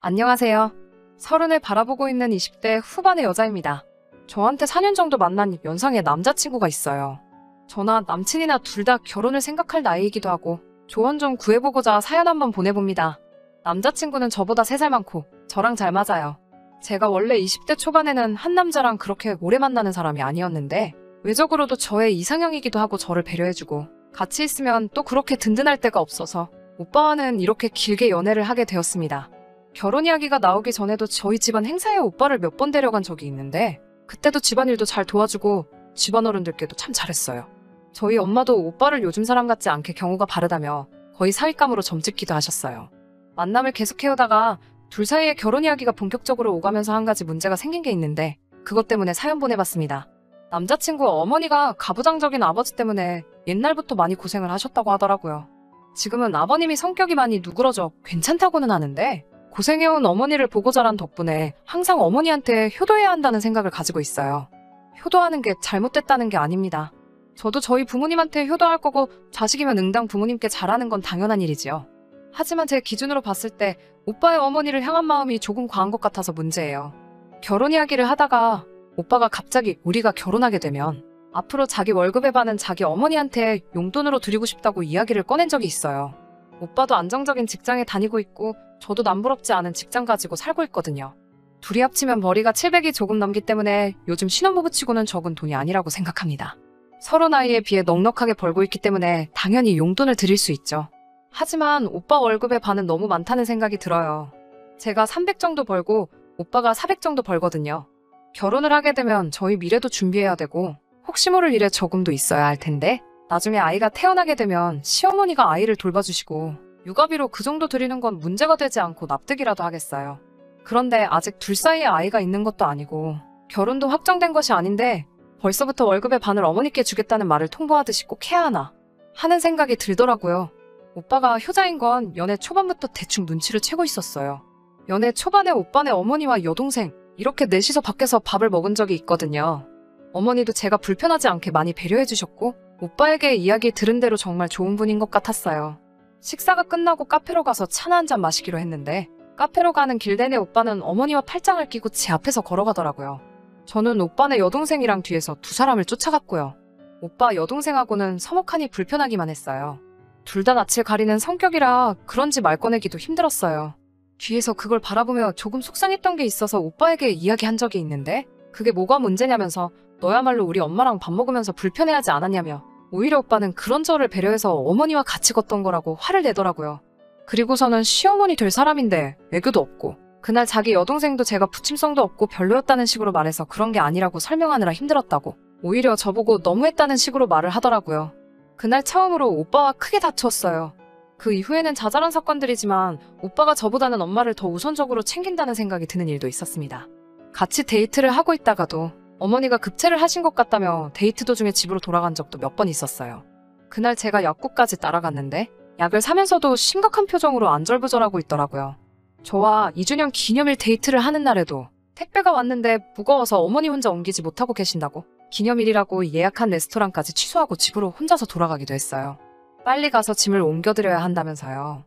안녕하세요. 서른을 바라보고 있는 20대 후반의 여자입니다. 저한테 4년 정도 만난 연상의 남자친구가 있어요. 저나 남친이나 둘 다 결혼을 생각할 나이이기도 하고 조언 좀 구해보고자 사연 한번 보내봅니다. 남자친구는 저보다 3살 많고 저랑 잘 맞아요. 제가 원래 20대 초반에는 한 남자랑 그렇게 오래 만나는 사람이 아니었는데 외적으로도 저의 이상형이기도 하고 저를 배려해주고 같이 있으면 또 그렇게 든든할 때가 없어서 오빠와는 이렇게 길게 연애를 하게 되었습니다. 결혼 이야기가 나오기 전에도 저희 집안 행사에 오빠를 몇 번 데려간 적이 있는데 그때도 집안일도 잘 도와주고 집안 어른들께도 참 잘했어요. 저희 엄마도 오빠를 요즘 사람 같지 않게 경우가 바르다며 거의 사윗감으로 점찍기도 하셨어요. 만남을 계속해오다가 둘 사이에 결혼 이야기가 본격적으로 오가면서 한 가지 문제가 생긴 게 있는데 그것 때문에 사연 보내봤습니다. 남자친구 어머니가 가부장적인 아버지 때문에 옛날부터 많이 고생을 하셨다고 하더라고요. 지금은 아버님이 성격이 많이 누그러져 괜찮다고는 하는데 고생해온 어머니를 보고 자란 덕분에 항상 어머니한테 효도해야 한다는 생각을 가지고 있어요. 효도하는 게 잘못됐다는 게 아닙니다. 저도 저희 부모님한테 효도할 거고 자식이면 응당 부모님께 잘하는 건 당연한 일이지요. 하지만 제 기준으로 봤을 때 오빠의 어머니를 향한 마음이 조금 과한 것 같아서 문제예요. 결혼 이야기를 하다가 오빠가 갑자기 우리가 결혼하게 되면 앞으로 자기 월급의 반은 자기 어머니한테 용돈으로 드리고 싶다고 이야기를 꺼낸 적이 있어요. 오빠도 안정적인 직장에 다니고 있고 저도 남부럽지 않은 직장 가지고 살고 있거든요. 둘이 합치면 머리가 700이 조금 넘기 때문에 요즘 신혼부부치고는 적은 돈이 아니라고 생각합니다. 서로 나이에 비해 넉넉하게 벌고 있기 때문에 당연히 용돈을 드릴 수 있죠. 하지만 오빠 월급의 반은 너무 많다는 생각이 들어요. 제가 300 정도 벌고 오빠가 400 정도 벌거든요. 결혼을 하게 되면 저희 미래도 준비해야 되고 혹시 모를 일에 저금도 있어야 할 텐데 나중에 아이가 태어나게 되면 시어머니가 아이를 돌봐주시고 육아비로 그 정도 드리는 건 문제가 되지 않고 납득이라도 하겠어요. 그런데 아직 둘 사이에 아이가 있는 것도 아니고 결혼도 확정된 것이 아닌데 벌써부터 월급의 반을 어머니께 주겠다는 말을 통보하듯이 꼭 해야 하나 하는 생각이 들더라고요. 오빠가 효자인 건 연애 초반부터 대충 눈치를 채고 있었어요. 연애 초반에 오빠네 어머니와 여동생 이렇게 넷이서 밖에서 밥을 먹은 적이 있거든요. 어머니도 제가 불편하지 않게 많이 배려해 주셨고 오빠에게 이야기 들은 대로 정말 좋은 분인 것 같았어요. 식사가 끝나고 카페로 가서 차나 한잔 마시기로 했는데 카페로 가는 길 내내 오빠는 어머니와 팔짱을 끼고 제 앞에서 걸어가더라고요. 저는 오빠네 여동생이랑 뒤에서 두 사람을 쫓아갔고요. 오빠 여동생하고는 서먹하니 불편하기만 했어요. 둘 다 낯을 가리는 성격이라 그런지 말 꺼내기도 힘들었어요. 뒤에서 그걸 바라보며 조금 속상했던 게 있어서 오빠에게 이야기한 적이 있는데 그게 뭐가 문제냐면서 너야말로 우리 엄마랑 밥 먹으면서 불편해하지 않았냐며 오히려 오빠는 그런 저를 배려해서 어머니와 같이 걷던 거라고 화를 내더라고요. 그리고서는 시어머니 될 사람인데 애교도 없고 그날 자기 여동생도 제가 부침성도 없고 별로였다는 식으로 말해서 그런 게 아니라고 설명하느라 힘들었다고 오히려 저보고 너무했다는 식으로 말을 하더라고요. 그날 처음으로 오빠와 크게 다투었어요. 그 이후에는 자잘한 사건들이지만 오빠가 저보다는 엄마를 더 우선적으로 챙긴다는 생각이 드는 일도 있었습니다. 같이 데이트를 하고 있다가도 어머니가 급체를 하신 것 같다며 데이트 도중에 집으로 돌아간 적도 몇 번 있었어요. 그날 제가 약국까지 따라갔는데 약을 사면서도 심각한 표정으로 안절부절하고 있더라고요. 저와 2주년 기념일 데이트를 하는 날에도 택배가 왔는데 무거워서 어머니 혼자 옮기지 못하고 계신다고 기념일이라고 예약한 레스토랑까지 취소하고 집으로 혼자서 돌아가기도 했어요. 빨리 가서 짐을 옮겨드려야 한다면서요.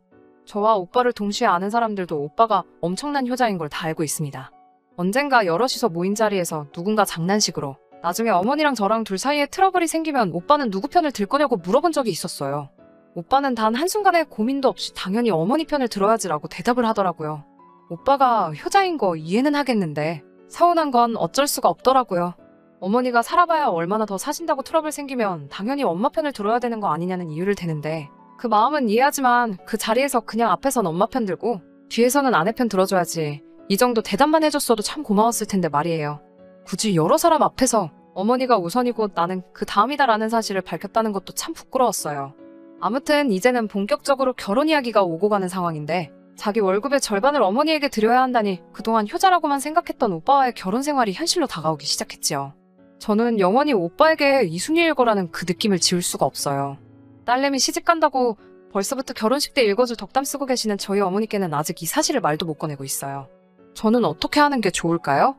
저와 오빠를 동시에 아는 사람들도 오빠가 엄청난 효자인 걸 다 알고 있습니다. 언젠가 여럿이서 모인 자리에서 누군가 장난식으로 나중에 어머니랑 저랑 둘 사이에 트러블이 생기면 오빠는 누구 편을 들 거냐고 물어본 적이 있었어요. 오빠는 단 한순간의 고민도 없이 당연히 어머니 편을 들어야지라고 대답을 하더라고요. 오빠가 효자인 거 이해는 하겠는데 서운한 건 어쩔 수가 없더라고요. 어머니가 살아봐야 얼마나 더 사신다고 트러블 생기면 당연히 엄마 편을 들어야 되는 거 아니냐는 이유를 대는데 그 마음은 이해하지만 그 자리에서 그냥 앞에선 엄마 편 들고 뒤에서는 아내 편 들어줘야지 이 정도 대답만 해줬어도 참 고마웠을 텐데 말이에요. 굳이 여러 사람 앞에서 어머니가 우선이고 나는 그 다음이다라는 사실을 밝혔다는 것도 참 부끄러웠어요. 아무튼 이제는 본격적으로 결혼 이야기가 오고 가는 상황인데 자기 월급의 절반을 어머니에게 드려야 한다니 그동안 효자라고만 생각했던 오빠와의 결혼 생활이 현실로 다가오기 시작했지요. 저는 영원히 오빠에게 이순이일 거라는 그 느낌을 지울 수가 없어요. 딸내미 시집간다고 벌써부터 결혼식 때 읽어줄 덕담 쓰고 계시는 저희 어머니께는 아직 이 사실을 말도 못 꺼내고 있어요. 저는 어떻게 하는 게 좋을까요?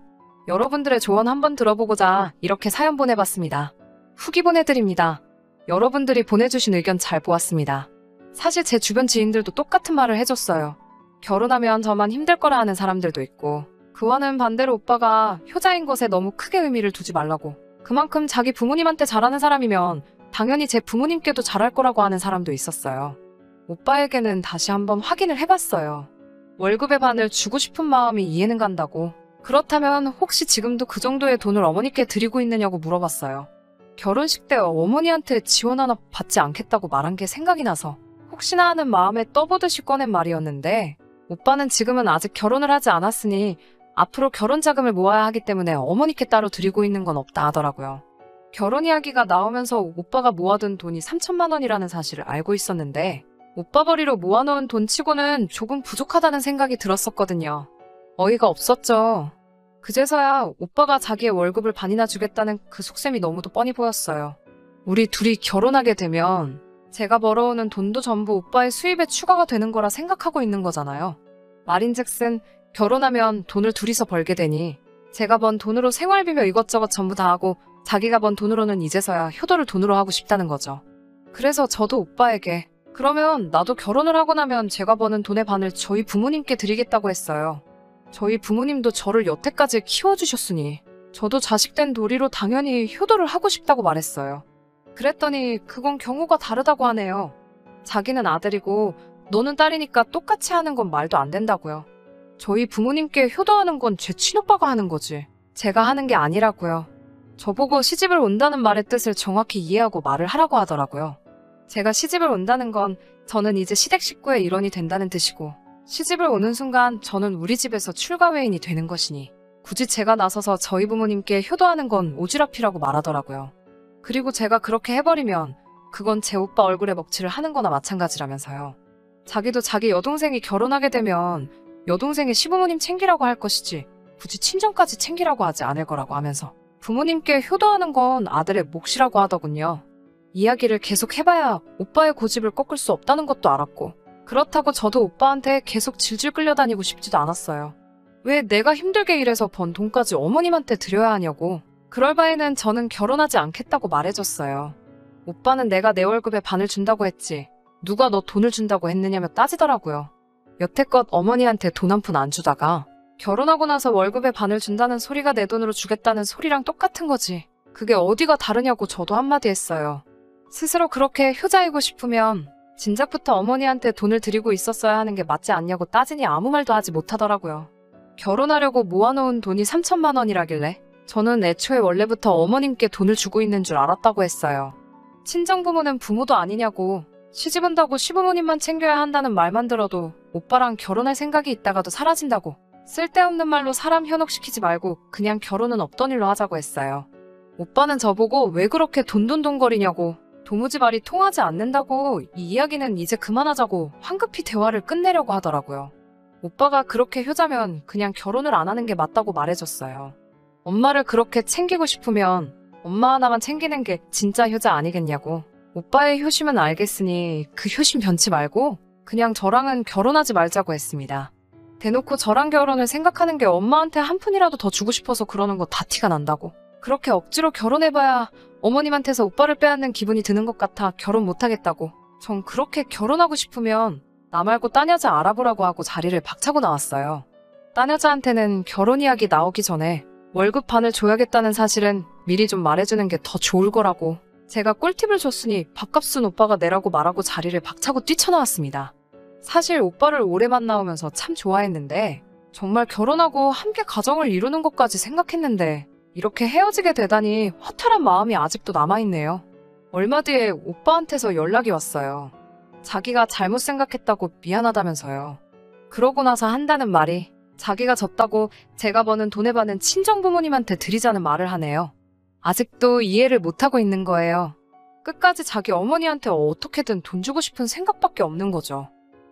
여러분들의 조언 한번 들어보고자 이렇게 사연 보내봤습니다. 후기 보내드립니다. 여러분들이 보내주신 의견 잘 보았습니다. 사실 제 주변 지인들도 똑같은 말을 해줬어요. 결혼하면 저만 힘들 거라 하는 사람들도 있고, 그와는 반대로 오빠가 효자인 것에 너무 크게 의미를 두지 말라고, 그만큼 자기 부모님한테 잘하는 사람이면 당연히 제 부모님께도 잘할 거라고 하는 사람도 있었어요. 오빠에게는 다시 한번 확인을 해봤어요. 월급의 반을 주고 싶은 마음이 이해는 간다고. 그렇다면 혹시 지금도 그 정도의 돈을 어머니께 드리고 있느냐고 물어봤어요. 결혼식 때 어머니한테 지원 하나 받지 않겠다고 말한 게 생각이 나서 혹시나 하는 마음에 떠보듯이 꺼낸 말이었는데, 오빠는 지금은 아직 결혼을 하지 않았으니 앞으로 결혼 자금을 모아야 하기 때문에 어머니께 따로 드리고 있는 건 없다 하더라고요. 결혼 이야기가 나오면서 오빠가 모아둔 돈이 3천만 원이라는 사실을 알고 있었는데, 오빠 벌이로 모아놓은 돈치고는 조금 부족하다는 생각이 들었었거든요. 어이가 없었죠. 그제서야 오빠가 자기의 월급을 반이나 주겠다는 그 속셈이 너무도 뻔히 보였어요. 우리 둘이 결혼하게 되면 제가 벌어오는 돈도 전부 오빠의 수입에 추가가 되는 거라 생각하고 있는 거잖아요. 말인즉슨 결혼하면 돈을 둘이서 벌게 되니 제가 번 돈으로 생활비며 이것저것 전부 다 하고 자기가 번 돈으로는 이제서야 효도를 돈으로 하고 싶다는 거죠. 그래서 저도 오빠에게 그러면 나도 결혼을 하고 나면 제가 버는 돈의 반을 저희 부모님께 드리겠다고 했어요. 저희 부모님도 저를 여태까지 키워주셨으니 저도 자식된 도리로 당연히 효도를 하고 싶다고 말했어요. 그랬더니 그건 경우가 다르다고 하네요. 자기는 아들이고 너는 딸이니까 똑같이 하는 건 말도 안 된다고요. 저희 부모님께 효도하는 건 제 친오빠가 하는 거지 제가 하는 게 아니라고요. 저보고 시집을 온다는 말의 뜻을 정확히 이해하고 말을 하라고 하더라고요. 제가 시집을 온다는 건 저는 이제 시댁 식구의 일원이 된다는 뜻이고, 시집을 오는 순간 저는 우리 집에서 출가 외인이 되는 것이니 굳이 제가 나서서 저희 부모님께 효도하는 건 오지랖이라고 말하더라고요. 그리고 제가 그렇게 해버리면 그건 제 오빠 얼굴에 먹칠을 하는 거나 마찬가지라면서요. 자기도 자기 여동생이 결혼하게 되면 여동생의 시부모님 챙기라고 할 것이지 굳이 친정까지 챙기라고 하지 않을 거라고 하면서 부모님께 효도하는 건 아들의 몫이라고 하더군요. 이야기를 계속 해봐야 오빠의 고집을 꺾을 수 없다는 것도 알았고, 그렇다고 저도 오빠한테 계속 질질 끌려다니고 싶지도 않았어요. 왜 내가 힘들게 일해서 번 돈까지 어머님한테 드려야 하냐고. 그럴 바에는 저는 결혼하지 않겠다고 말해줬어요. 오빠는 내가 내 월급의 반을 준다고 했지 누가 너 돈을 준다고 했느냐며 따지더라고요. 여태껏 어머니한테 돈 한 푼 안 주다가 결혼하고 나서 월급의 반을 준다는 소리가 내 돈으로 주겠다는 소리랑 똑같은 거지. 그게 어디가 다르냐고 저도 한마디 했어요. 스스로 그렇게 효자이고 싶으면 진작부터 어머니한테 돈을 드리고 있었어야 하는 게 맞지 않냐고 따지니 아무 말도 하지 못하더라고요. 결혼하려고 모아놓은 돈이 3천만 원이라길래 저는 애초에 원래부터 어머님께 돈을 주고 있는 줄 알았다고 했어요. 친정부모는 부모도 아니냐고, 시집 온다고 시부모님만 챙겨야 한다는 말만 들어도 오빠랑 결혼할 생각이 있다가도 사라진다고, 쓸데없는 말로 사람 현혹시키지 말고 그냥 결혼은 없던 일로 하자고 했어요. 오빠는 저보고 왜 그렇게 돈돈돈거리냐고, 도무지 말이 통하지 않는다고, 이 이야기는 이제 그만하자고 황급히 대화를 끝내려고 하더라고요. 오빠가 그렇게 효자면 그냥 결혼을 안 하는 게 맞다고 말해줬어요. 엄마를 그렇게 챙기고 싶으면 엄마 하나만 챙기는 게 진짜 효자 아니겠냐고. 오빠의 효심은 알겠으니 그 효심 변치 말고 그냥 저랑은 결혼하지 말자고 했습니다. 대놓고 저랑 결혼을 생각하는 게 엄마한테 한 푼이라도 더 주고 싶어서 그러는 거 다 티가 난다고. 그렇게 억지로 결혼해봐야 어머님한테서 오빠를 빼앗는 기분이 드는 것 같아 결혼 못하겠다고. 전 그렇게 결혼하고 싶으면 나 말고 딴 여자 알아보라고 하고 자리를 박차고 나왔어요. 딴 여자한테는 결혼 이야기 나오기 전에 월급 반을 줘야겠다는 사실은 미리 좀 말해주는 게 더 좋을 거라고. 제가 꿀팁을 줬으니 밥값은 오빠가 내라고 말하고 자리를 박차고 뛰쳐나왔습니다. 사실 오빠를 오래 만나오면서 참 좋아했는데 정말 결혼하고 함께 가정을 이루는 것까지 생각했는데 이렇게 헤어지게 되다니 허탈한 마음이 아직도 남아있네요. 얼마 뒤에 오빠한테서 연락이 왔어요. 자기가 잘못 생각했다고 미안하다면서요. 그러고 나서 한다는 말이 자기가 졌다고 제가 버는 돈의 반은 친정부모님한테 드리자는 말을 하네요. 아직도 이해를 못하고 있는 거예요. 끝까지 자기 어머니한테 어떻게든 돈 주고 싶은 생각밖에 없는 거죠.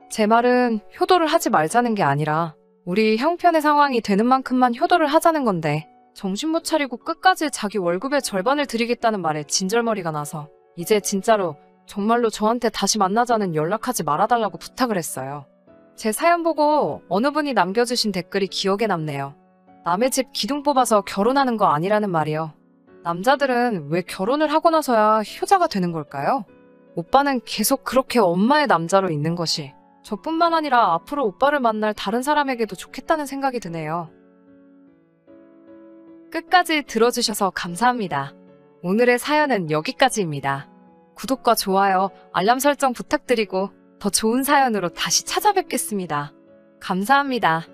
제 말은 효도를 하지 말자는 게 아니라 우리 형편의 상황이 되는 만큼만 효도를 하자는 건데 정신 못 차리고 끝까지 자기 월급의 절반을 드리겠다는 말에 진절머리가 나서 이제 진짜로 정말로 저한테 다시 만나자는 연락하지 말아달라고 부탁을 했어요. 제 사연 보고 어느 분이 남겨주신 댓글이 기억에 남네요. 남의 집 기둥 뽑아서 결혼하는 거 아니라는 말이요. 남자들은 왜 결혼을 하고 나서야 효자가 되는 걸까요? 오빠는 계속 그렇게 엄마의 남자로 있는 것이 저뿐만 아니라 앞으로 오빠를 만날 다른 사람에게도 좋겠다는 생각이 드네요. 끝까지 들어주셔서 감사합니다. 오늘의 사연은 여기까지입니다. 구독과 좋아요, 알람 설정 부탁드리고 더 좋은 사연으로 다시 찾아뵙겠습니다. 감사합니다.